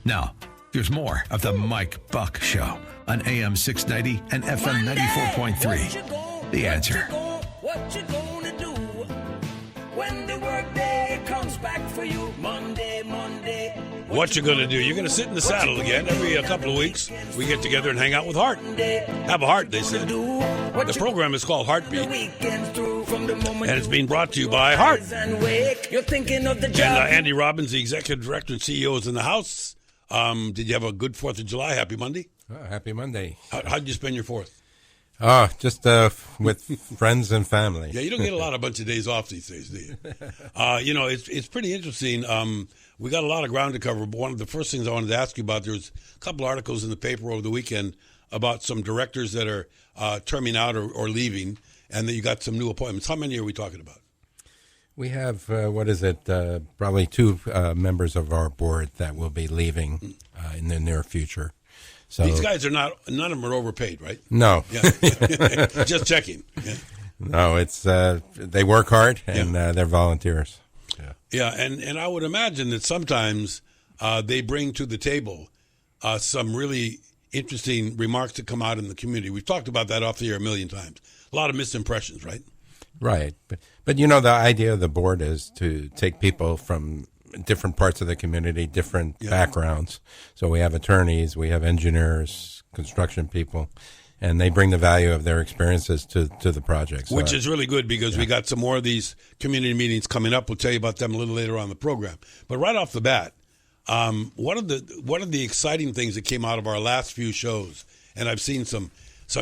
Now, here's more of the Mike Buck Show on AM 690 and FM 94.3. The Answer. What you gonna do when the work day comes back for you? Monday. What you gonna do? You're gonna sit in the saddle again. Every couple of weeks, we get together and hang out with Heart. Have a heart, they said. The program is called Heartbeat, and it's being brought to you by Heart. And Andy Robbins, the executive director and CEO, is in the house. Did you have a good 4th of July? Happy Monday. Happy Monday. How did you spend your 4th? Just with friends and family. Yeah, you don't get a bunch of days off these days, do you? It's pretty interesting. We got a lot of ground to cover, but one of the first things I wanted to ask you about, there was a couple articles in the paper over the weekend about some directors that are terming out or leaving, and then you got some new appointments. How many are we talking about? We have, probably 2 members of our board that will be leaving in the near future. So these guys are none of them are overpaid, right? No. Yeah. Just checking. Yeah. No, it's they work hard and they're volunteers. Yeah, and I would imagine that sometimes they bring to the table some really interesting remarks that come out in the community. We've talked about that off the air a million times. A lot of misimpressions, right? Right. But the idea of the board is to take people from different parts of the community, different backgrounds. So we have attorneys, we have engineers, construction people, and they bring the value of their experiences to the project. Which is really good because we got some more of these community meetings coming up. We'll tell you about them a little later on in the program. But right off the bat, one of the exciting things that came out of our last few shows, and I've seen some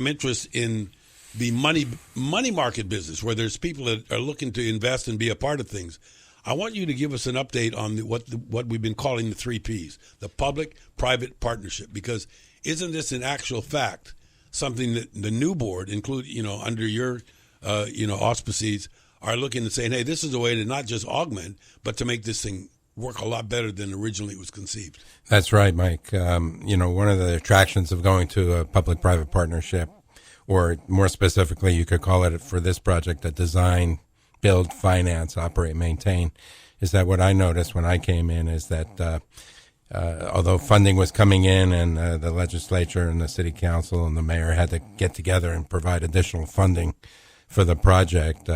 interest in the money market business where there's people that are looking to invest and be a part of things. I want you to give us an update on what we've been calling the 3 Ps, the public-private partnership, because isn't this in actual fact something that the new board, under your auspices, are looking and saying, hey, this is a way to not just augment, but to make this thing work a lot better than originally it was conceived. That's right, Mike. One of the attractions of going to a public-private partnership, or more specifically, you could call it for this project, a design, build, finance, operate, maintain, is that what I noticed when I came in is that although funding was coming in and the legislature and the city council and the mayor had to get together and provide additional funding for the project,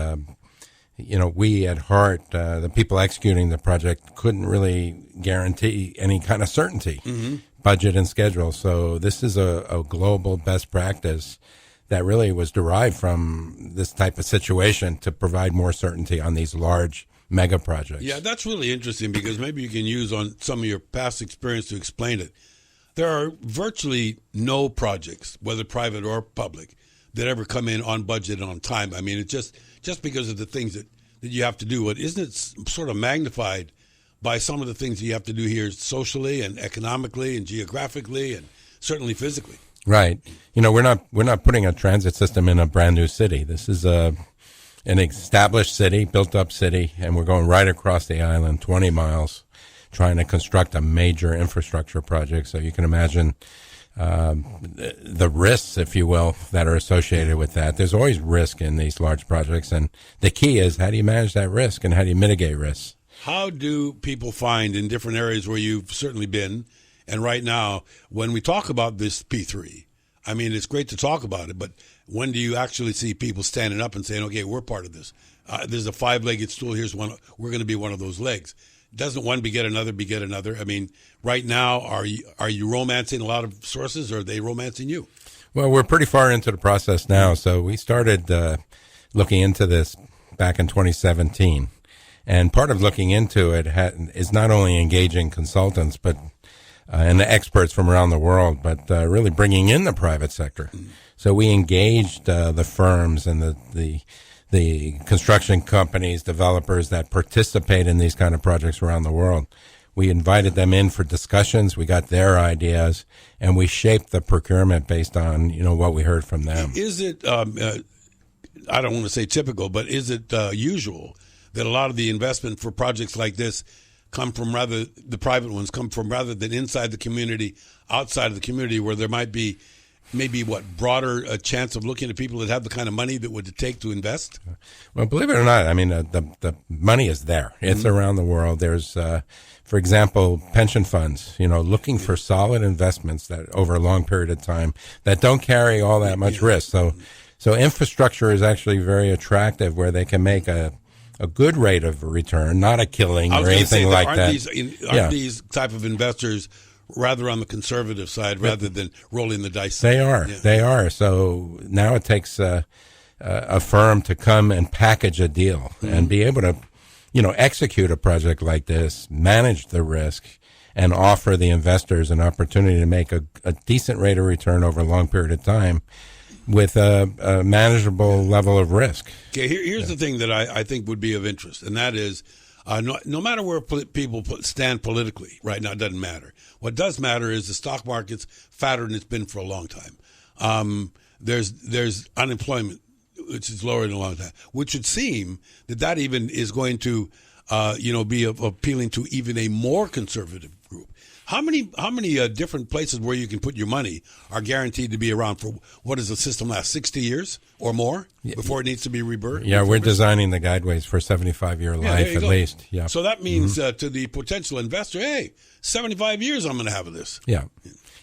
we at Heart, the people executing the project, couldn't really guarantee any kind of certainty, budget and schedule. So this is a global best practice that really was derived from this type of situation to provide more certainty on these large mega projects. Yeah, that's really interesting because maybe you can use on some of your past experience to explain it. There are virtually no projects, whether private or public, that ever come in on budget and on time. I mean, it's just because of the things that you have to do. But isn't it sort of magnified by some of the things that you have to do here socially and economically and geographically and certainly physically? Right. We're not putting a transit system in a brand new city. This is an established city, built up city, and we're going right across the island, 20 miles, trying to construct a major infrastructure project. So you can imagine the risks, if you will, that are associated with that. There's always risk in these large projects, and the key is how do you manage that risk and how do you mitigate risks? How do people find in different areas where you've certainly been, and right now, when we talk about this P3, I mean, it's great to talk about it, but when do you actually see people standing up and saying, okay, we're part of this? There's a 5-legged stool. Here's one. We're going to be one of those legs. Doesn't one beget another? I mean, right now, are you romancing a lot of sources, or are they romancing you? Well, we're pretty far into the process now. So we started looking into this back in 2017. And part of looking into it is not only engaging consultants, but and the experts from around the world, but really bringing in the private sector. So we engaged the firms and the construction companies, developers that participate in these kind of projects around the world. We invited them in for discussions. We got their ideas, and we shaped the procurement based on what we heard from them. Is it? I don't want to say typical, but is it usual that a lot of the investment for projects like this the private ones come from rather than inside the community, outside of the community, where there might be maybe broader chance of looking at people that have the kind of money that would take to invest? Well, believe it or not, I mean, the money is there. It's around the world. There's, for example, pension funds, looking for solid investments that over a long period of time that don't carry all that much risk. So infrastructure is actually very attractive where they can make a good rate of return, not a killing or anything like that. Aren't these type of investors rather on the conservative side rather than rolling the dice? They are. Yeah. They are. So now it takes a firm to come and package a deal and be able to, execute a project like this, manage the risk, and offer the investors an opportunity to make a decent rate of return over a long period of time with a manageable level of risk. Okay, here's the thing that I think would be of interest, and that is no matter where people stand politically right now, it doesn't matter. What does matter is the stock market's fatter than it's been for a long time. There's unemployment, which is lower than a long time, which would seem that even is going to be appealing to even a more conservative group. How many different places where you can put your money are guaranteed to be around for, what does the system last, 60 years or more before it needs to be rebirthed? Yeah, we're designing the guideways for 75-year life at least. Yeah. So that means to the potential investor, hey, 75 years I'm going to have of this. Yeah.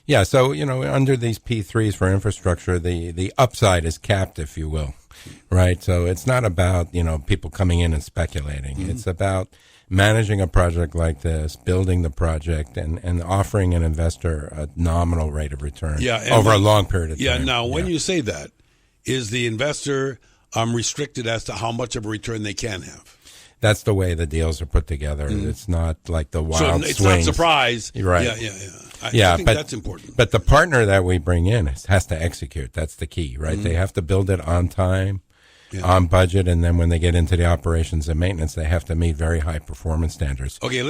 Yeah, so, under these P3s for infrastructure, the upside is capped, if you will, right? So it's not about, people coming in and speculating. It's about managing a project like this, building the project, and offering an investor a nominal rate of return over a long period of time. Yeah, now, when you say that, is the investor restricted as to how much of a return they can have? That's the way the deals are put together. It's not like the wild swings. So it's not surprise. Right. Yeah. I think that's important. But the partner that we bring in has to execute. That's the key, right? They have to build it on time, on budget, and then when they get into the operations and maintenance, they have to meet very high performance standards. Okay,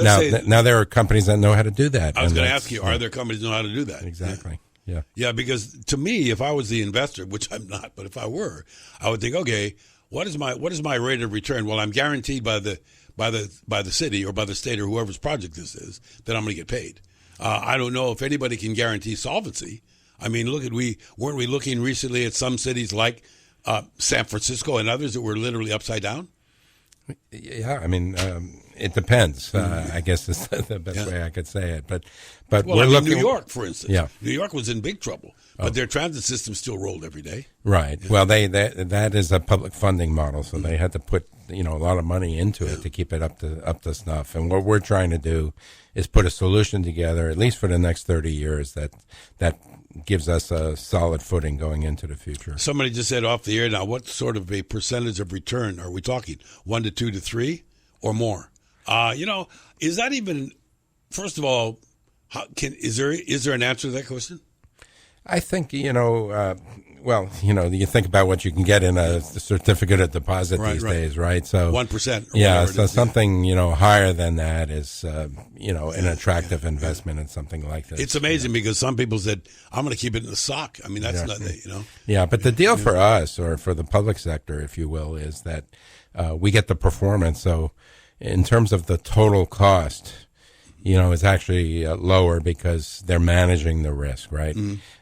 now there are companies that know how to do that. I was going to ask you, are there companies that know how to do that? Exactly. Yeah, because to me, if I was the investor, which I'm not, but if I were, I would think, okay, what is my rate of return? Well, I'm guaranteed by the city or by the state or whoever's project this is that I'm going to get paid. I don't know if anybody can guarantee solvency. I mean, weren't we looking recently at some cities like San Francisco and others that were literally upside down? Yeah, I mean, it depends. I guess is the best way I could say it. But we're looking New York, for instance. Yeah. New York was in big trouble, but their transit system still rolled every day. Right. Yeah. Well, that is a public funding model, so they had to put a lot of money into it to keep it up to snuff. And what we're trying to do is put a solution together, at least for the next 30 years, that gives us a solid footing going into the future. Somebody just said off the air now, what sort of a percentage of return are we talking? 1 to 2 to 3 or more? Is that even, first of all, is there an answer to that question? I think, you think about what you can get in a certificate of deposit these days, right? So 1%. Yeah, so something, higher than that is, an attractive investment in something like this. It's amazing because some people said, I'm going to keep it in the sock. I mean, that's not, Yeah, but the deal for us, or for the public sector, if you will, is that we get the performance. So in terms of the total cost, it's actually lower because they're managing the risk, right?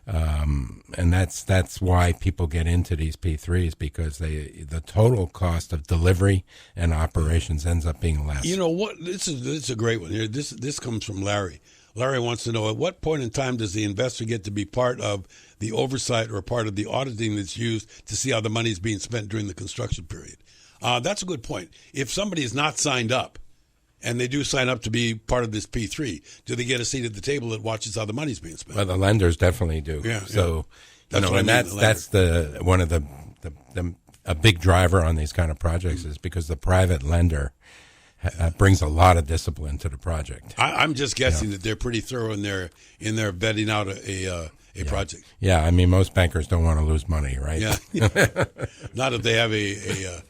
And that's why people get into these P3s, because the total cost of delivery and operations ends up being less. You know what? This is a great one here. This comes from Larry. Larry wants to know, at what point in time does the investor get to be part of the oversight or part of the auditing that's used to see how the money is being spent during the construction period? That's a good point. If somebody is not signed up, and they do sign up to be part of this P3, do they get a seat at the table that watches how the money's being spent? Well, the lenders definitely do. Yeah. So, that's one of a big driver on these kind of projects is because the private lender brings a lot of discipline to the project. I'm just guessing that they're pretty thorough in their vetting out a project. Yeah, I mean, most bankers don't want to lose money, right? Yeah. Not if they have a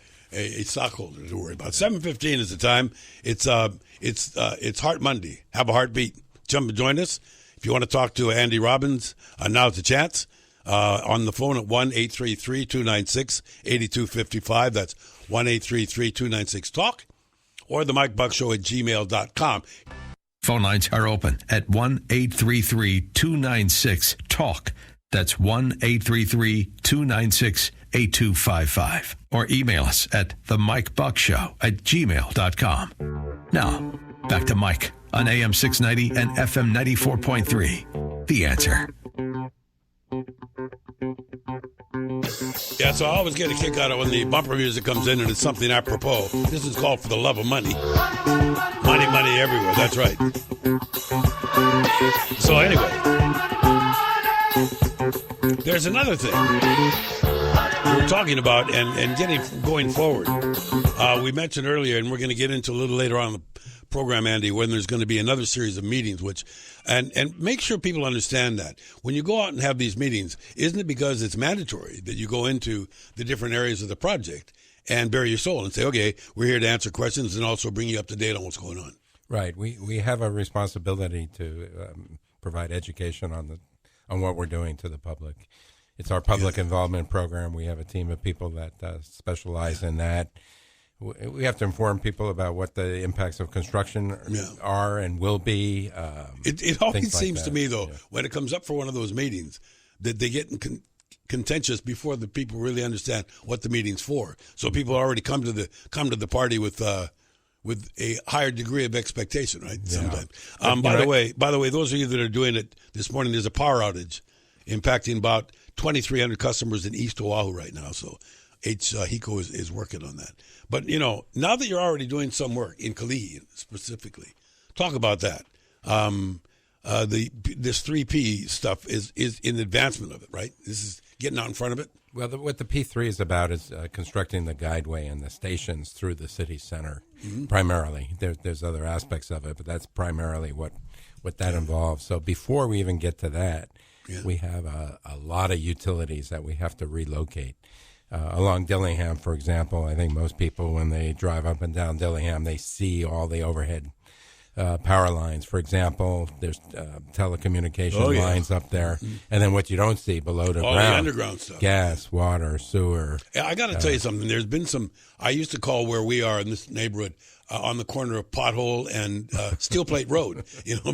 stockholder to worry about. 7:15 is the time. It's Heart Monday. Have a heartbeat. Jump and join us. If you want to talk to Andy Robbins, now's the chance. On the phone at 1-833-296-8255. That's 1-833-296-TALK. Or the Mike Buck Show at gmail.com. Phone lines are open at 1-833-296-TALK. That's 1-833-296-8255. Or email us at themikebuckshow@gmail.com. Now, back to Mike on AM 690 and FM 94.3. The Answer. Yeah, so I always get a kick out of when the bumper music comes in and it's something apropos. This is called For the Love of Money. Money, money everywhere. That's right. So anyway, there's another thing we were talking about and getting going forward. We mentioned earlier, and we're going to get into a little later on in the program, Andy, when there's going to be another series of meetings, and make sure people understand that when you go out and have these meetings, isn't it because it's mandatory that you go into the different areas of the project and bare your soul and say, okay, we're here to answer questions and also bring you up to date on what's going on. Right. We have a responsibility to provide education on what we're doing to the public. It's our public involvement program. We have a team of people that specialize in that. We have to inform people about what the impacts of construction are and will be. It always seems to me, though, when it comes up for one of those meetings, that they get contentious before the people really understand what the meeting's for. So people already come to the party with a higher degree of expectation, right? Yeah. Sometimes. By the way, those of you that are doing it this morning, there's a power outage impacting about 2,300 customers in East Oahu right now. So HECO is working on that. But, now that you're already doing some work in Kalihi specifically, talk about that. This 3P stuff is in advancement of it, right? This is getting out in front of it. Well, what the P3 is about is constructing the guideway and the stations through the city center, primarily. There's other aspects of it, but that's primarily what that involves. So before we even get to that, we have a lot of utilities that we have to relocate. Along Dillingham, for example, I think most people, when they drive up and down Dillingham, they see all the overhead power lines. For example, there's telecommunication lines up there. And then what you don't see below the ground. All the underground stuff. Gas, water, sewer. I got to tell you something. There's been some, I used to call where we are in this neighborhood on the corner of Pothole and Steel Plate Road,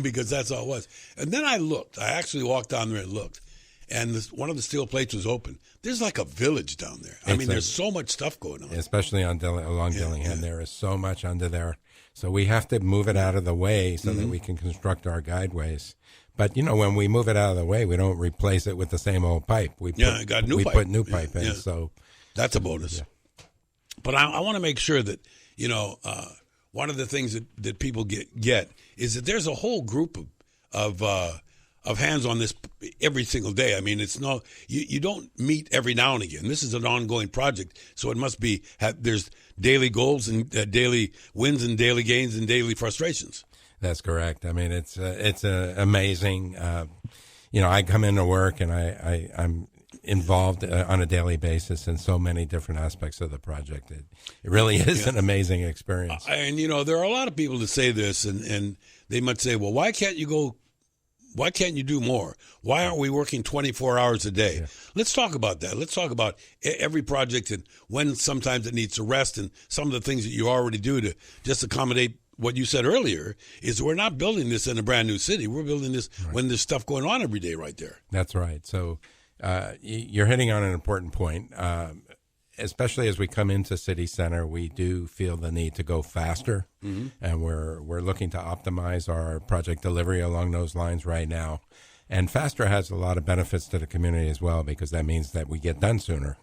because that's all it was. And then I actually walked down there and looked. And one of the steel plates was open. There's like a village down there. There's so much stuff going on. Especially along Dillingham. There is so much under there. So we have to move it out of the way so that we can construct our guideways. But, when we move it out of the way, we don't replace it with the same old pipe. We put new pipe in. So that's a bonus. Yeah. But I want to make sure that, one of the things that people get is that there's a whole group of hands on this every single day. It's you don't meet every now and again. This is an ongoing project, so it must be there's daily goals and daily wins and daily gains and daily frustrations. That's correct. It's amazing. I come into work and I'm involved on a daily basis in so many different aspects of the project. It really is an amazing experience. And there are a lot of people that say this, and they might say, well, why can't you do more? Why aren't we working 24 hours a day? Yeah. Let's talk about that. Let's talk about every project and when sometimes it needs to rest and some of the things that you already do to just accommodate what you said earlier is we're not building this in a brand new city. We're building this when there's stuff going on every day right there. That's right. So you're hitting on an important point. Especially as we come into city center, we do feel the need to go faster, and we're looking to optimize our project delivery along those lines right now. And faster has a lot of benefits to the community as well, because that means that we get done sooner,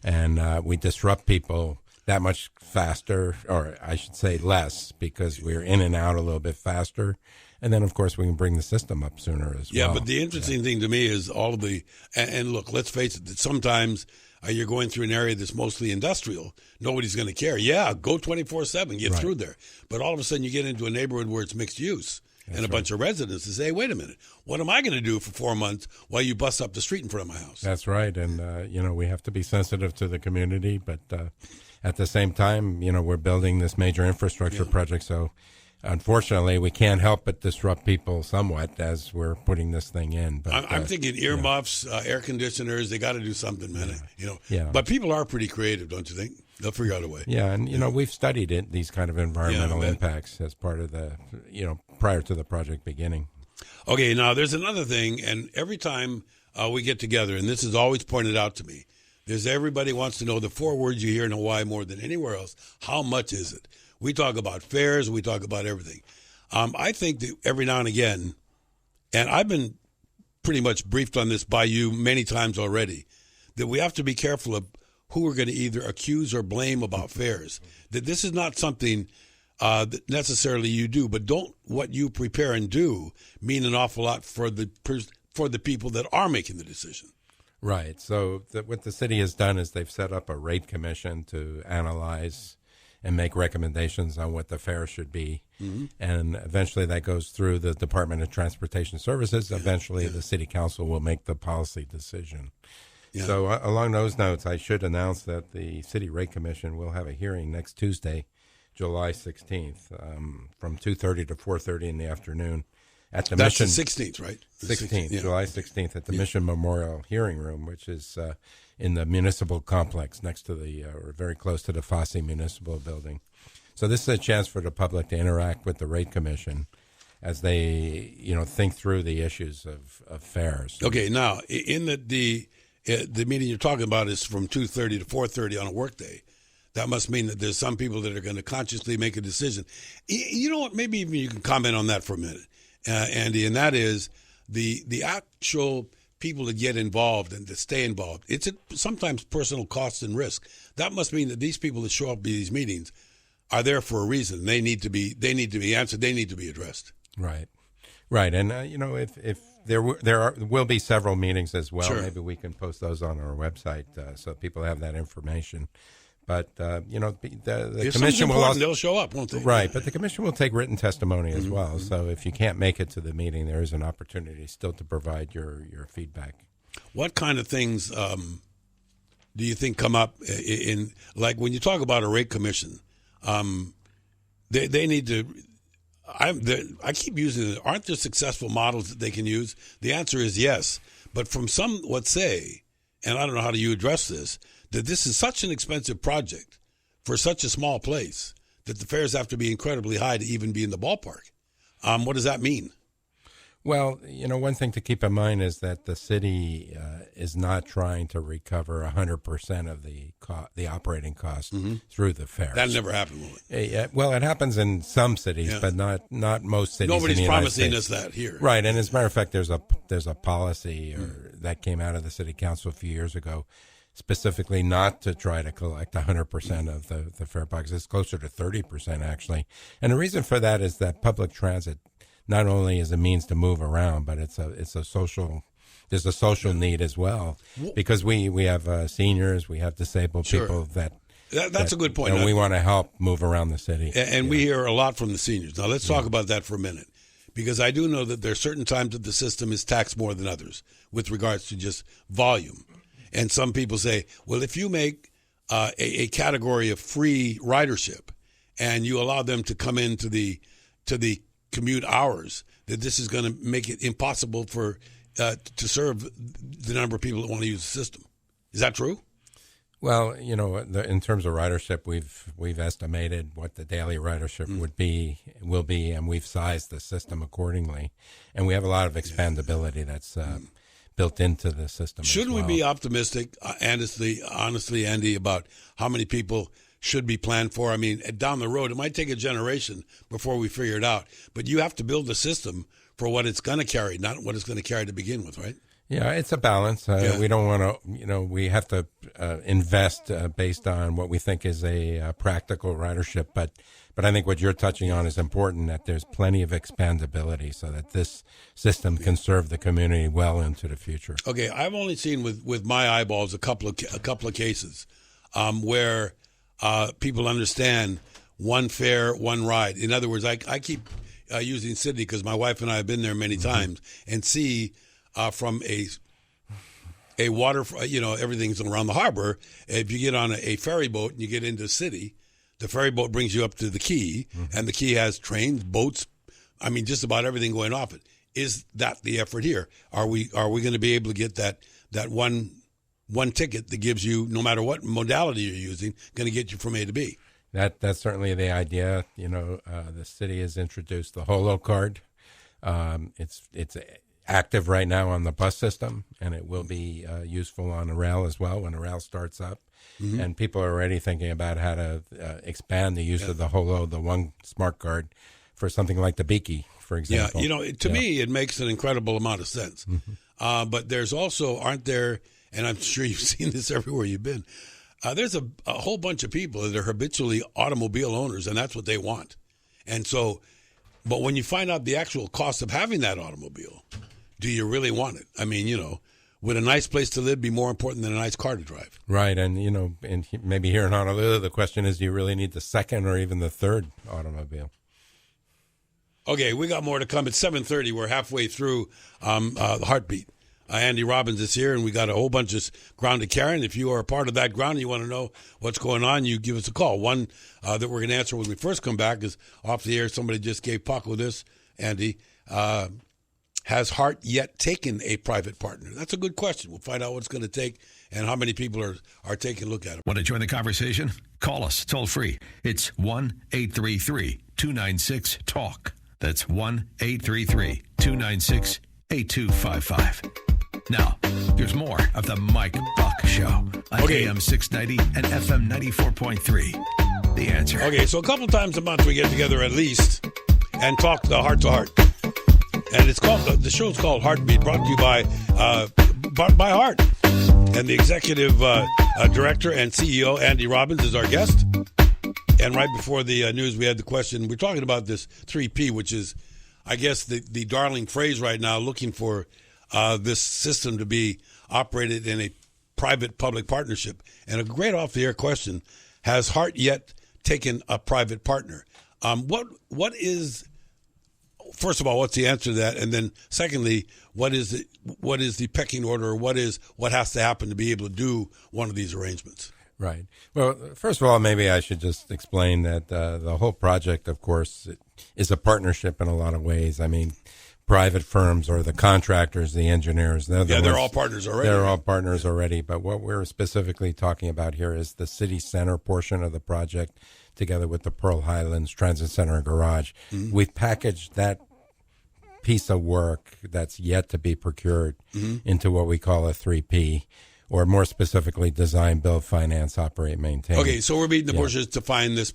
and we disrupt people that much faster, or I should say less, because we're in and out a little bit faster. And then, of course, we can bring the system up sooner as well. Yeah, but the interesting thing to me is all of the – and look, let's face it, that sometimes you're going through an area that's mostly industrial. Nobody's going to care. Yeah, go 24/7, get through there. But all of a sudden you get into a neighborhood where it's mixed use. That's and a bunch of residents to say, wait a minute, what am I going to do for 4 months while you bust up the street in front of my house? That's right. And, we have to be sensitive to the community. But at the same time, we're building this major infrastructure project. So, unfortunately, we can't help but disrupt people somewhat as we're putting this thing in. But I'm thinking earmuffs, air conditioners, they got to do something, man. But people are pretty creative, don't you think? They'll figure out a way. Yeah, and, we've studied these kind of environmental impacts as part of the, prior to the project beginning. Okay, now there's another thing, and every time we get together, and this is always pointed out to me. There's everybody wants to know the 4 words you hear in Hawaii more than anywhere else. How much is it? We talk about fares. We talk about everything. I think that every now and again, and I've been pretty much briefed on this by you many times already, that we have to be careful of who we're going to either accuse or blame about fares. That this is not something that necessarily you do, but don't what you prepare and do mean an awful lot for the people that are making the decision. Right. So what the city has done is they've set up a rate commission to analyze and make recommendations on what the fare should be. Mm-hmm. And eventually that goes through the Department of Transportation Services. Eventually the city council will make the policy decision. Yeah. So along those notes, I should announce that the City Rate Commission will have a hearing next Tuesday, July 16th, from 2:30 to 4:30 in the afternoon at the That's Mission. the 16th, right? 16th, yeah. July 16th at the Mission Memorial Hearing Room, which is in the municipal complex next to or very close to the Fosse Municipal Building. So this is a chance for the public to interact with the Rate Commission as they, think through the issues of fares. Okay, now in the meeting you're talking about is from 2:30 to 4:30 on a workday. That must mean that there's some people that are going to consciously make a decision. You know what? Maybe even you can comment on that for a minute, Andy, and that is the actual people that get involved and that stay involved. It's sometimes personal cost and risk. That must mean that these people that show up at these meetings are there for a reason. They need to be answered. They need to be addressed. Right. And if there will be several meetings as well. Sure. Maybe we can post those on our website so people have that information. But the commission will also, they'll show up, won't they? Right, but the commission will take written testimony as well. So if you can't make it to the meeting, there is an opportunity still to provide your feedback. What kind of things do you think come up in like when you talk about a rate commission? They need to. I keep using it. Aren't there successful models that they can use? The answer is yes. But from some would say, and I don't know how do you address this, that this is such an expensive project for such a small place that the fares have to be incredibly high to even be in the ballpark. What does that mean? Well, one thing to keep in mind is that the city is not trying to recover 100% of the operating costs through the fares. That never happened, will it? Well, it happens in some cities, but not most cities. Nobody's in the promising United us States. that here. Right, and as a matter of fact, there's a policy that came out of the city council a few years ago, specifically not to try to collect 100% of the fare box. It's closer to 30% actually, and the reason for that is that public transit not only is a means to move around, but it's a social. There's a social need as well, because we have seniors, we have disabled people that's a good point. And we want to help move around the city. And we hear a lot from the seniors. Now let's talk about that for a minute, because I do know that there are certain times that the system is taxed more than others with regards to just volume. And some people say, well, if you make a category of free ridership and you allow them to come into the commute hours, that this is going to make it impossible for to serve the number of people that want to use the system. Is that true? Well, in terms of ridership, we've estimated what the daily ridership will be, and we've sized the system accordingly. And we have a lot of expandability that's built into the system. Shouldn't we be optimistic, honestly, Andy, about how many people should be planned for? I mean, down the road, it might take a generation before we figure it out, but you have to build a system for what it's going to carry, not what it's going to carry to begin with, right? Yeah, it's a balance. We don't want to, we have to invest based on what we think is a practical ridership. But I think what you're touching on is important, that there's plenty of expandability so that this system can serve the community well into the future. Okay, I've only seen with my eyeballs a couple of cases where people understand one fare, one ride. In other words, I keep using Sydney because my wife and I have been there many times and see from a water, everything's around the harbor. If you get on a ferry boat and you get into the city, the ferry boat brings you up to the quay, and the quay has trains, boats. I mean, just about everything going off it. Is that the effort here? Are we going to be able to get that one ticket that gives you, no matter what modality you're using, going to get you from A to B? That's certainly the idea. The city has introduced the Holo card. It's active right now on the bus system, and it will be useful on the rail as well when the rail starts up. And people are already thinking about how to expand the use of the Holo, the One Smart Card, for something like the Beaky, for example. Yeah, to me, it makes an incredible amount of sense. But there's also, aren't there, and I'm sure you've seen this everywhere you've been, there's a whole bunch of people that are habitually automobile owners, and that's what they want. And so, but when you find out the actual cost of having that automobile, do you really want it? I mean, would a nice place to live be more important than a nice car to drive? Right, and maybe here in Honolulu, the question is, do you really need the second or even the third automobile? Okay, we got more to come. It's 7:30. We're halfway through the Heartbeat. Andy Robbins is here, and we got a whole bunch of ground to carry. And if you are a part of that ground and you want to know what's going on, you give us a call. One that we're going to answer when we first come back is off the air. Somebody just gave Paco this, Andy. Has Hart yet taken a private partner? That's a good question. We'll find out what it's going to take and how many people are taking a look at it. Want to join the conversation? Call us toll free. It's 1-833-296-TALK. That's 1-833-296-8255. Now, here's more of the Mike Buck Show on AM 690 and FM 94.3. The Answer. Okay, so a couple times a month we get together at least and talk the heart to heart. And it's called the show's called Heartbeat, brought to you by Heart. And the executive director and CEO, Andy Robbins, is our guest. And right before the news, we had the question. We're talking about this 3P, which is, I guess, the darling phrase right now, looking for this system to be operated in a private-public partnership. And a great off-the-air question, has Hart yet taken a private partner? What is, first of all, what's the answer to that? And then secondly, what is the pecking order, or what has to happen to be able to do one of these arrangements? Right. Well, first of all, maybe I should just explain that the whole project, of course, is a partnership in a lot of ways. I mean, private firms or the contractors, the engineers. They're all partners already. They're all partners already. But what we're specifically talking about here is the city center portion of the project, together with the Pearl Highlands Transit Center and Garage. Mm-hmm. We've packaged that piece of work that's yet to be procured into what we call a 3P. Or more specifically, design, build, finance, operate, maintain. Okay, so we're beating the bushes to find this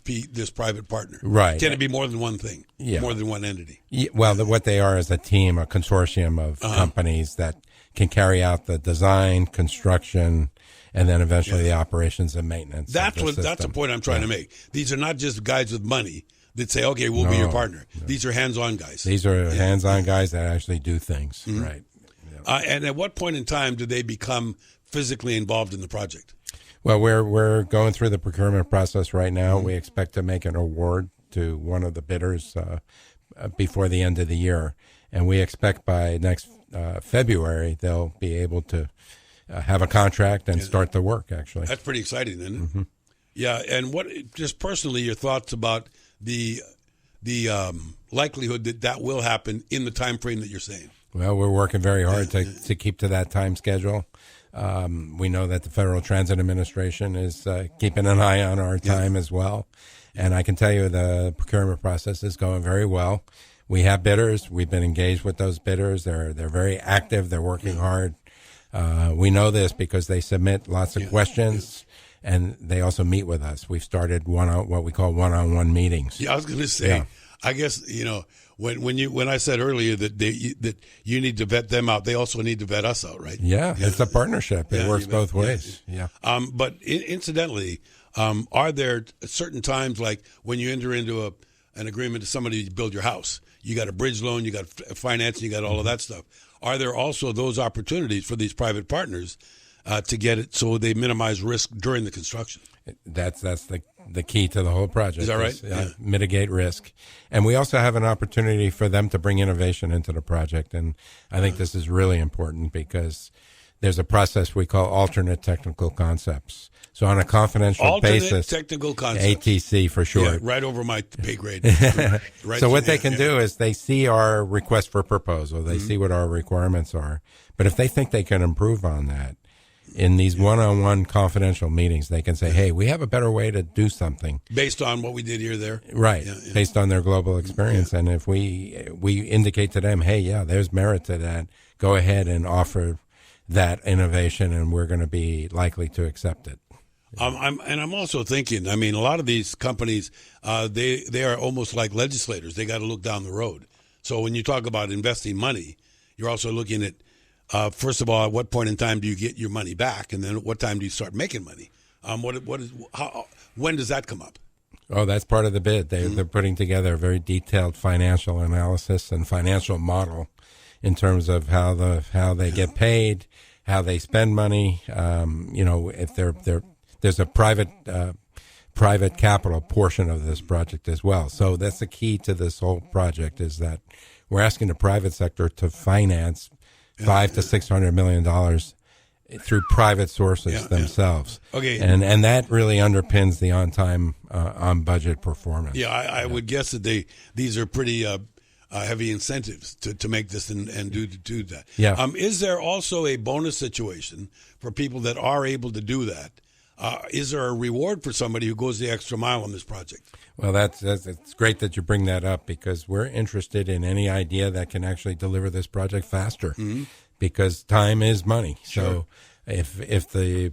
private partner. Right. Can it be more than one thing? Yeah. More than one entity? Yeah, well, what they are is a team, a consortium of companies that can carry out the design, construction, and then eventually the operations and maintenance. That's the point I'm trying to make. These are not just guys with money that say, okay, we'll be your partner. No. These are hands-on guys. These are hands-on guys that actually do things. Mm-hmm. Right. Yeah. And at what point in time do they become physically involved in the project? Well, we're going through the procurement process right now. We expect to make an award to one of the bidders before the end of the year, and we expect by next February they'll be able to have a contract and start the work. Actually, that's pretty exciting, isn't it? Mm-hmm. Yeah, and what just personally your thoughts about the likelihood that will happen in the time frame that you're saying? Well, we're working very hard to keep to that time schedule. We know that the Federal Transit Administration is keeping an eye on our time as well. And I can tell you the procurement process is going very well. We have bidders. We've been engaged with those bidders. They're very active. They're working hard. We know this because they submit lots of questions, and they also meet with us. We've started what we call one-on-one meetings. Yeah, I was going to say, I guess, when I said earlier that you need to vet them out, they also need to vet us out, right? Yeah, it's a partnership. It works both ways. Yeah. But incidentally, are there certain times, like when you enter into an agreement to somebody to build your house, you got a bridge loan, you got financing, you got all of that stuff. Are there also those opportunities for these private partners to get it so they minimize risk during the construction? That's the key to the whole project. Is that right? Mitigate risk. And we also have an opportunity for them to bring innovation into the project. And I think this is really important because there's a process we call alternate technical concepts. So on a confidential basis, technical concepts. ATC for short. Yeah, right over my pay grade. So what they can do is they see our request for proposal. They see what our requirements are. But if they think they can improve on that, in these one-on-one confidential meetings, they can say, hey, we have a better way to do something. Based on what we did here, there. Right, Yeah. based on their global experience. And if we indicate to them, hey, yeah, there's merit to that, go ahead and offer that innovation, and we're going to be likely to accept it. I'm also thinking, I mean, a lot of these companies, they are almost like legislators. They got to look down the road. So when you talk about investing money, you're also looking at, first of all, at what point in time do you get your money back, and then at what time do you start making money? When does that come up? Oh, that's part of the bid. They're putting together a very detailed financial analysis and financial model in terms of how they get paid, how they spend money. If there's a private capital portion of this project as well. So that's the key to this whole project, is that we're asking the private sector to finance $500 to $600 million through private sources themselves. Okay. And that really underpins the on-time, on-budget performance. Yeah, I would guess that these are pretty heavy incentives to make this and do that. Yeah. Is there also a bonus situation for people that are able to do that? Is there a reward for somebody who goes the extra mile on this project? Well, it's great that you bring that up, because we're interested in any idea that can actually deliver this project faster, because time is money. Sure. So if the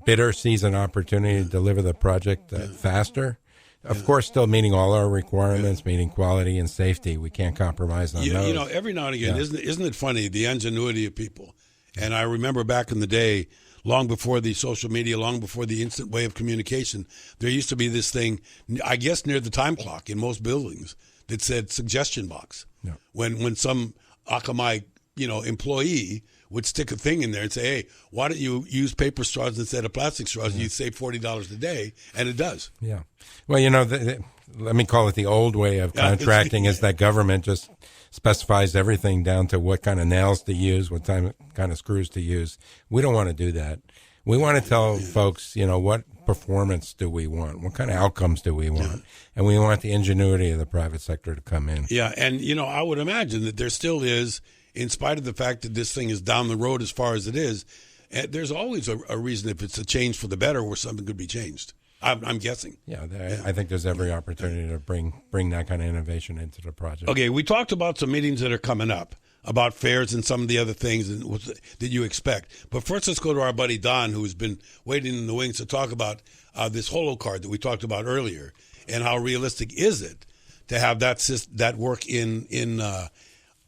bidder sees an opportunity to deliver the project faster, of course, still meeting all our requirements, meeting quality and safety, we can't compromise on those. You know, every now and again, isn't it funny, the ingenuity of people? And I remember back in the day, long before the social media, long before the instant way of communication, there used to be this thing, I guess near the time clock in most buildings, that said suggestion box. Yeah. When some Akamai, employee would stick a thing in there and say, hey, why don't you use paper straws instead of plastic straws? You save $40 a day, and it does. Yeah. Well, let me call it the old way of contracting is that government just specifies everything down to what kind of nails to use, what kind of screws to use. We don't want to do that. We want to tell folks, what performance do we want? What kind of outcomes do we want? And we want the ingenuity of the private sector to come in. Yeah, and, I would imagine that there still is, in spite of the fact that this thing is down the road as far as it is, there's always a reason, if it's a change for the better, where something could be changed. I'm guessing. Yeah, I think there's every opportunity to bring that kind of innovation into the project. Okay, we talked about some meetings that are coming up, about fairs and some of the other things that you expect. But first, let's go to our buddy Don, who's been waiting in the wings to talk about this holo card that we talked about earlier, and how realistic is it to have that work in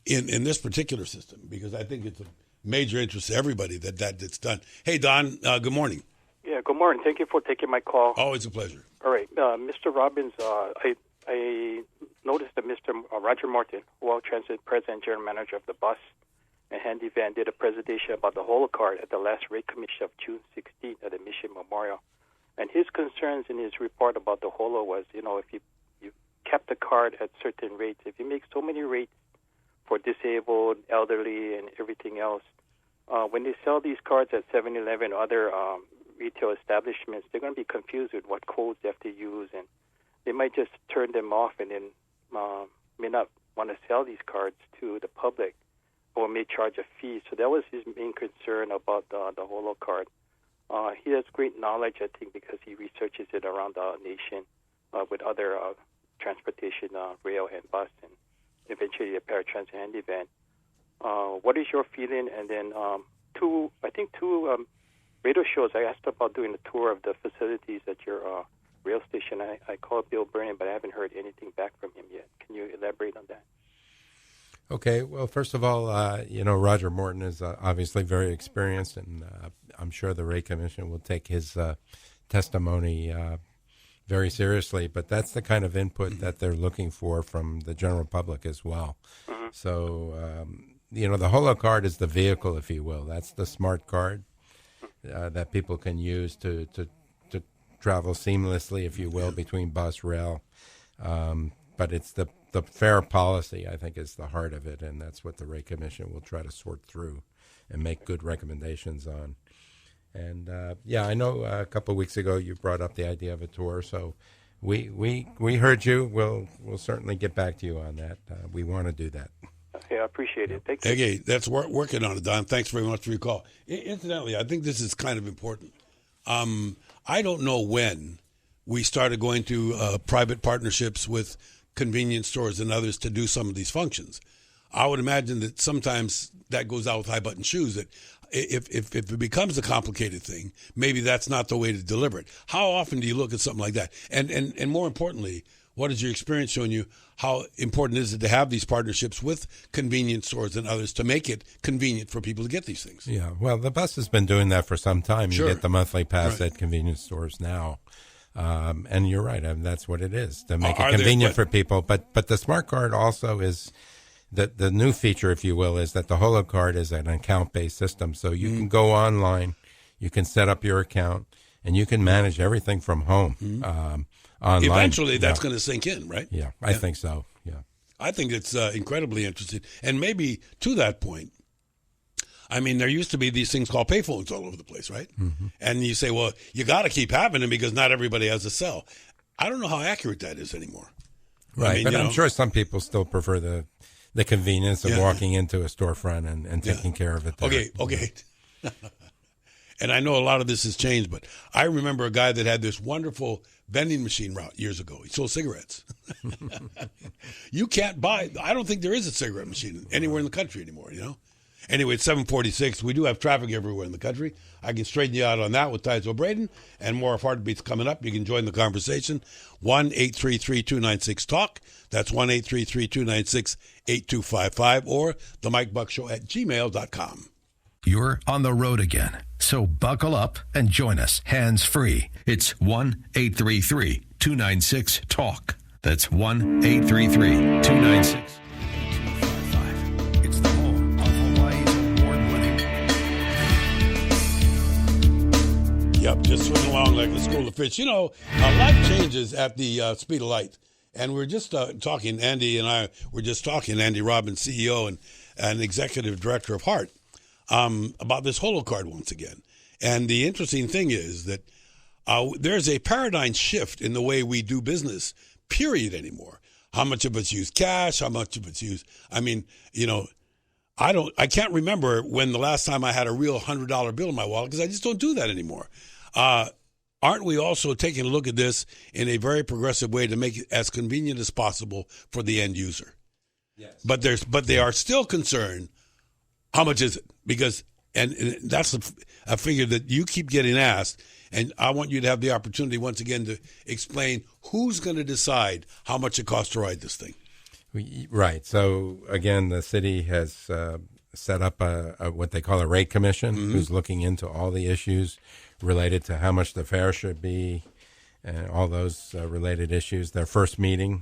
this particular system? Because I think it's a major interest to everybody that's done. Hey, Don, good morning. Yeah, good morning. Thank you for taking my call. Always a pleasure. All right. Mr. Robbins, I noticed that Mr. Roger Martin, World Transit President and General Manager of the Bus and Handy Van, did a presentation about the holo card at the last rate commission of June 16th at the Mission Memorial. And his concerns in his report about the holo was, if you kept the card at certain rates, if you make so many rates for disabled, elderly, and everything else, when they sell these cards at 7-Eleven or other retail establishments, they're going to be confused with what codes they have to use, and they might just turn them off and then may not want to sell these cards to the public or may charge a fee. So that was his main concern about the holo card. He has great knowledge, I think, because he researches it around the nation with other transportation, rail and bus, and eventually a paratransit handy van. What is your feeling? And then two radio shows, I asked about doing a tour of the facilities at your rail station. I called Bill Burnham, but I haven't heard anything back from him yet. Can you elaborate on that? Okay. Well, first of all, Roger Morton is obviously very experienced, and I'm sure the Rate Commission will take his testimony very seriously. But that's the kind of input that they're looking for from the general public as well. Mm-hmm. So, the holo card is the vehicle, if you will. That's the smart card that people can use to travel seamlessly, if you will, between bus, rail. But it's the fare policy, I think, is the heart of it, and that's what the Rate Commission will try to sort through and make good recommendations on. And, I know a couple of weeks ago you brought up the idea of a tour, so we heard you. We'll certainly get back to you on that. We want to do that. Yeah, I appreciate it. Thank you. Okay, that's working on it, Don. Thanks very much for your call. Incidentally, I think this is kind of important. I don't know when we started going to private partnerships with convenience stores and others to do some of these functions. I would imagine that sometimes that goes out with high button shoes, that if it becomes a complicated thing, maybe that's not the way to deliver it. How often do you look at something like that? And more importantly, what is your experience showing you? How important is it to have these partnerships with convenience stores and others to make it convenient for people to get these things? Yeah, well, the bus has been doing that for some time. Sure. You get the monthly pass Right. at convenience stores now. And you're right. I mean, that's what it is, to make Are it there- convenient but- for people. But the smart card also is the new feature, if you will, is that the Holo card is an account-based system. So you can go online, you can set up your account, and you can manage everything from home online. Eventually, that's Yeah. going to sink in, right? Yeah, I think so. Yeah. I think it's incredibly interesting. And maybe to that point, I mean, there used to be these things called payphones all over the place, right? Mm-hmm. And you say, well, you got to keep having them because not everybody has a cell. I don't know how accurate that is anymore. Right, I mean, but you I'm know, sure some people still prefer the convenience of Yeah. walking into a storefront and taking care of it there. Okay. And I know a lot of this has changed, but I remember a guy that had this wonderful vending machine route years ago. He sold cigarettes. You can't buy, I don't think there is a cigarette machine anywhere in the country anymore, you know? Anyway, it's 7:46. We do have traffic everywhere in the country. I can straighten you out on that with Tyzo Braden, and more of Heartbeats coming up. You can join the conversation. 1-833-296-TALK. That's 1-833-296-8255, or the Mike Buck Show at gmail.com. You're on the road again, so buckle up and join us hands-free. It's 1-833-296-TALK. That's 1-833-296-8255. It's the home of Hawaii's award-winning. Yep, just swimming along like a school of fish. You know, life changes at the speed of light. And we're just talking, Andy and I were just talking, Andy Robbins, CEO and executive director of Heart, about this Holo card once again. And the interesting thing is that there's a paradigm shift in the way we do business, period, anymore. How much of us use cash? How much of us use, I mean, you know, I can't remember when the last time I had a real $100 bill in my wallet, because I just don't do that anymore. Aren't we also taking a look at this in a very progressive way to make it as convenient as possible for the end user? Yes. But they are still concerned, how much is it? Because, and that's a figure that you keep getting asked, and I want you to have the opportunity once again to explain who's going to decide how much it costs to ride this thing. Right. So, again, the city has set up a what they call a rate commission, who's looking into all the issues related to how much the fare should be and all those related issues. Their first meeting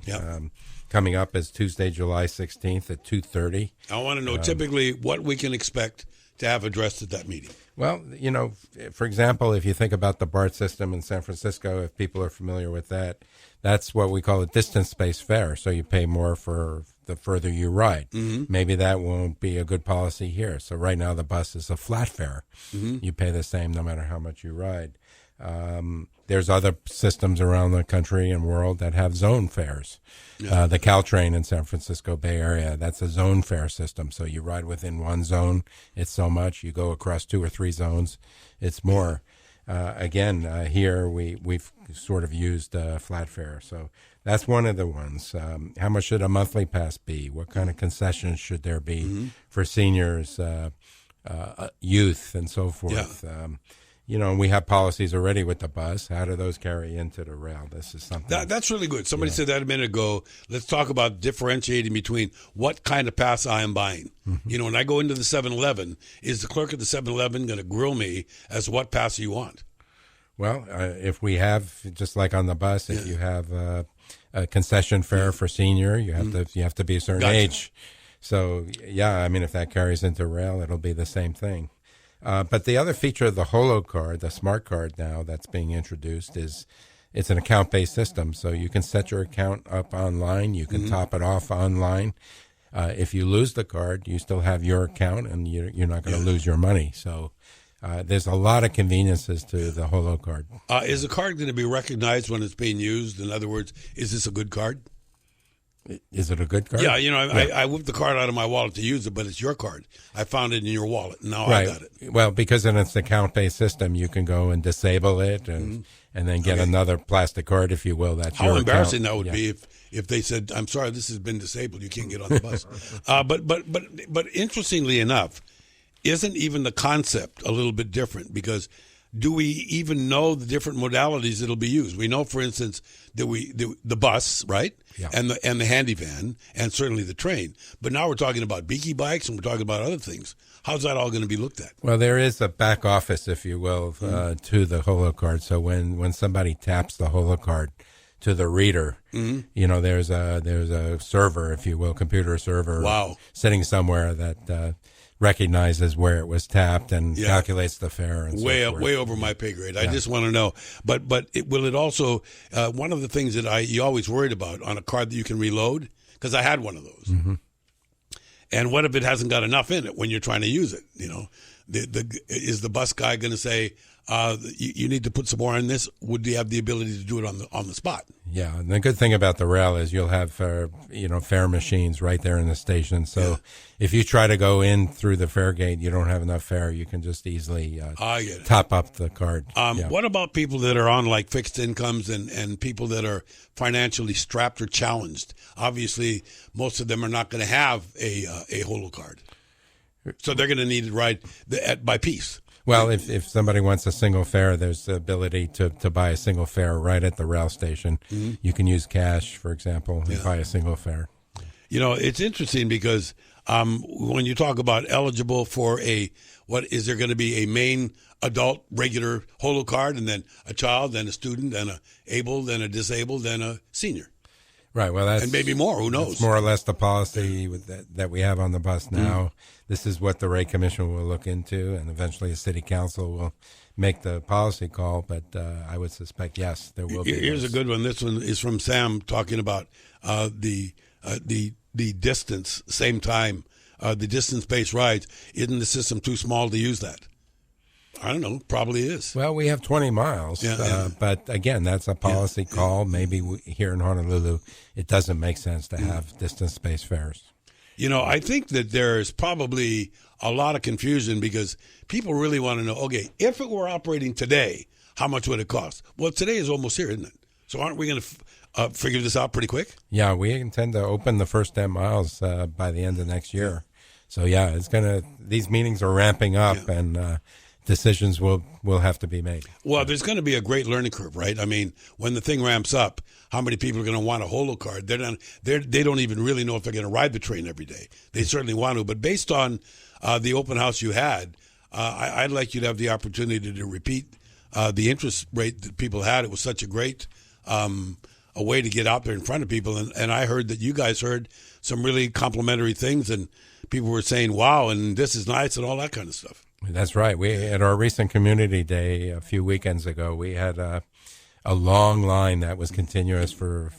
coming up is Tuesday, July 16th at 2:30. I want to know typically what we can expect to have addressed at that meeting. Well, you know, for example, if you think about the BART system in San Francisco, if people are familiar with that, that's what we call a distance-based fare. So you pay more for the further you ride. Maybe that won't be a good policy here. So right now the bus is a flat fare. You pay the same no matter how much you ride. There's other systems around the country and world that have zone fares. The Caltrain in San Francisco Bay Area, that's a zone fare system. So you ride within one zone, it's so much. You go across 2 or 3 zones, it's more. Here we've sort of used flat fare. So that's one of the ones. How much should a monthly pass be? What kind of concessions should there be for seniors, youth, and so forth? You know, we have policies already with the bus. How do those carry into the rail? This is something. That's really good. Somebody said that a minute ago. Let's talk about differentiating between what kind of pass I am buying. You know, when I go into the 7-Eleven, is the clerk at the 7-Eleven going to grill me as to what pass you want? Well, if we have, just like on the bus, if you have a concession fare for senior, you have to be a certain age. So, yeah, I mean, if that carries into rail, it'll be the same thing. But the other feature of the Holo card, the smart card now that's being introduced, is it's an account-based system. So you can set your account up online. You can top it off online. If you lose the card, you still have your account, and you're not going to lose your money. So there's a lot of conveniences to the Holo card. Is the card going to be recognized when it's being used? In other words, is this a good card? Is it a good card? Yeah, I whipped the card out of my wallet to use it, but it's your card. I found it in your wallet, and now Right. I got it. Well, because in its account-based system, you can go and disable it and then get another plastic card, if you will. That's How your embarrassing account. that would be if they said, "I'm sorry, this has been disabled. You can't get on the bus." But interestingly enough, isn't even the concept a little bit different? Because do we even know the different modalities that'll be used? We know, for instance, that the bus, right, Yeah. and the handy van, and certainly the train. But now we're talking about beaky bikes, and we're talking about other things. How's that all going to be looked at? Well, there is a back office, if you will, to the HoloCard. So when somebody taps the HoloCard to the reader, there's a server, if you will, computer server, Wow. sitting somewhere that recognizes where it was tapped and calculates the fare. And Way so forth. way over my pay grade. I just want to know. But will it also? One of the things that you always worried about on a card that you can reload, because I had one of those. And what if it hasn't got enough in it when you're trying to use it? Is the bus guy going to say you need to put some more in this? Would you have the ability to do it on the spot? Yeah, and the good thing about the rail is you'll have fare machines right there in the station. So if you try to go in through the fare gate, you don't have enough fare. You can just easily I get it. top up the card. What about people that are on like fixed incomes and people that are financially strapped or challenged? Obviously, most of them are not going to have a holo card, so they're going to need it right by piece. Well, if somebody wants a single fare, there's the ability to buy a single fare right at the rail station. You can use cash, for example, and buy a single fare. It's interesting because when you talk about eligible for is there going to be a main adult regular holo card, and then a child, then a student, then a able, then a disabled, then a senior? Right. Well, that's and maybe more. Who knows? That's more or less the policy that we have on the bus now. This is what the Rate Commission will look into, and eventually the City Council will make the policy call. But I would suspect, yes, there will be. Here's a good one. This one is from Sam talking about the distance, same time, the distance-based rides. Isn't the system too small to use that? I don't know. Probably is. Well, we have 20 miles, but again, that's a policy call. Maybe here in Honolulu, it doesn't make sense to have distance-based fares. I think that there's probably a lot of confusion because people really want to know, okay, if it were operating today, how much would it cost? Well, today is almost here, isn't it? So aren't we going to figure this out pretty quick? Yeah, we intend to open the first 10 miles by the end of next year. So, yeah, these meetings are ramping up and decisions will have to be made. Well, there's going to be a great learning curve, right? I mean, when the thing ramps up, how many people are going to want a holo card? They don't even really know if they're going to ride the train every day. They certainly want to. But based on the open house you had, I'd like you to have the opportunity to repeat the interest rate that people had. It was such a great a way to get out there in front of people. And I heard that you guys heard some really complimentary things, and people were saying, wow, and this is nice and all that kind of stuff. That's right. We at our recent community day a few weekends ago, we had a long line that was continuous for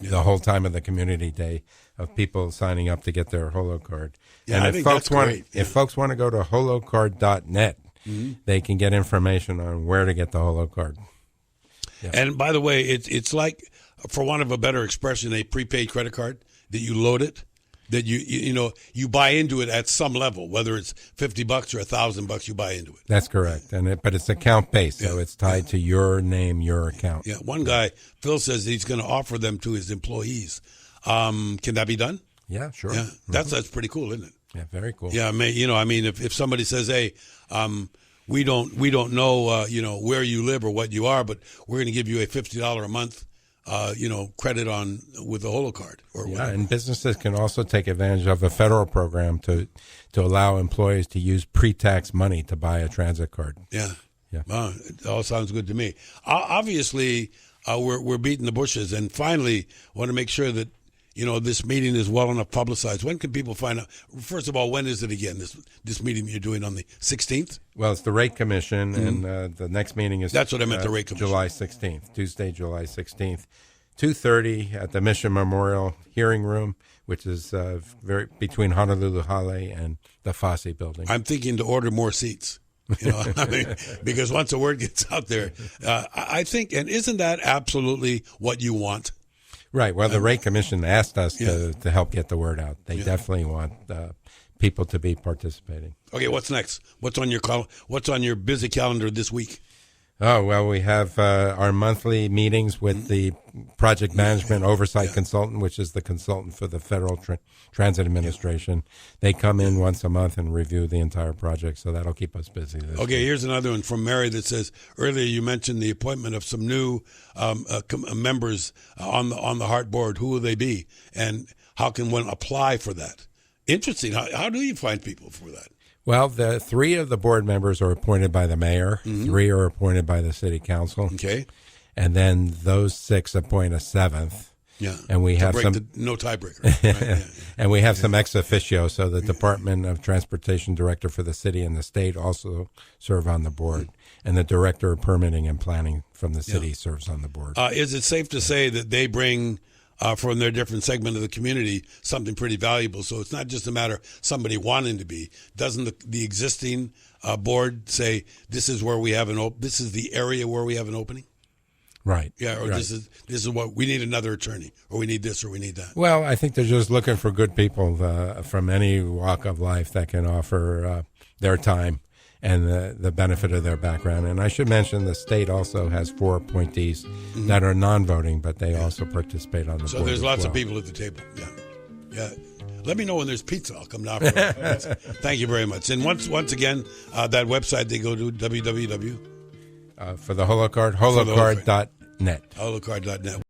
the whole time of the community day of people signing up to get their holo card. Yeah, and I if think folks that's want, great. if folks want to go to holocard.net, they can get information on where to get the holo card. Yeah. And by the way, it's like, for want of a better expression, a prepaid credit card that you load it. That you buy into it at some level, whether it's $50 or $1,000, you buy into it. That's correct, but it's account based, so it's tied to your name, your account. Yeah, one guy, Phil, says he's going to offer them to his employees. Can that be done? Yeah, sure. Yeah, that's pretty cool, isn't it? Yeah, very cool. Yeah, if somebody says, hey, we don't know where you live or what you are, but we're going to give you a $50 a month. Credit on with the holo card or whatever. And businesses can also take advantage of a federal program to allow employees to use pre-tax money to buy a transit card. Yeah. Well, it all sounds good to me. Obviously, we're beating the bushes, and finally, want to make sure that this meeting is well enough publicized. When can people find out? First of all, when is it again? This meeting you're doing on the 16th? Well, it's the Rate Commission, and the next meeting is that's what I meant. The Rate Commission, July 16th, Tuesday, July 16th, 2:30 at the Mission Memorial Hearing Room, which is between Honolulu Hale and the Fosse Building. I'm thinking to order more seats. Because once the word gets out there, I think, and isn't that absolutely what you want? Right. Well, the Rate Commission asked us to help get the word out. They definitely want people to be participating. Okay, what's next? What's on your busy calendar this week? Oh, well, we have our monthly meetings with the Project Management Oversight Consultant, which is the consultant for the Federal Transit Administration. They come in once a month and review the entire project, so that'll keep us busy this week. Here's another one from Mary that says, earlier you mentioned the appointment of some new members on the HART board. Who will they be, and how can one apply for that? Interesting. How do you find people for that? Well, the 3 of the board members are appointed by the mayor. 3 are appointed by the city council. Okay. And then those 6 appoint a 7th. Yeah. And we have no tiebreaker. Right? And we have some ex officio. So the Department of Transportation Director for the city and the state also serve on the board. And the Director of Permitting and Planning from the city serves on the board. Is it safe to say that they bring from their different segment of the community something pretty valuable? So it's not just a matter of somebody wanting to be. Doesn't the existing board say this is where we have this is the area where we have an opening? Right. Yeah, or right. this is what we need, another attorney, or we need this, or we need that. Well, I think they're just looking for good people from any walk of life that can offer their time and the benefit of their background. And I should mention the state also has 4 appointees that are non-voting, but they also participate on the board. So there's lots of people at the table. Yeah. Let me know when there's pizza. I'll come down for it. Thank you very much. And once again, that website they go to www. For the Holocard, holocard.net. Holocard.net.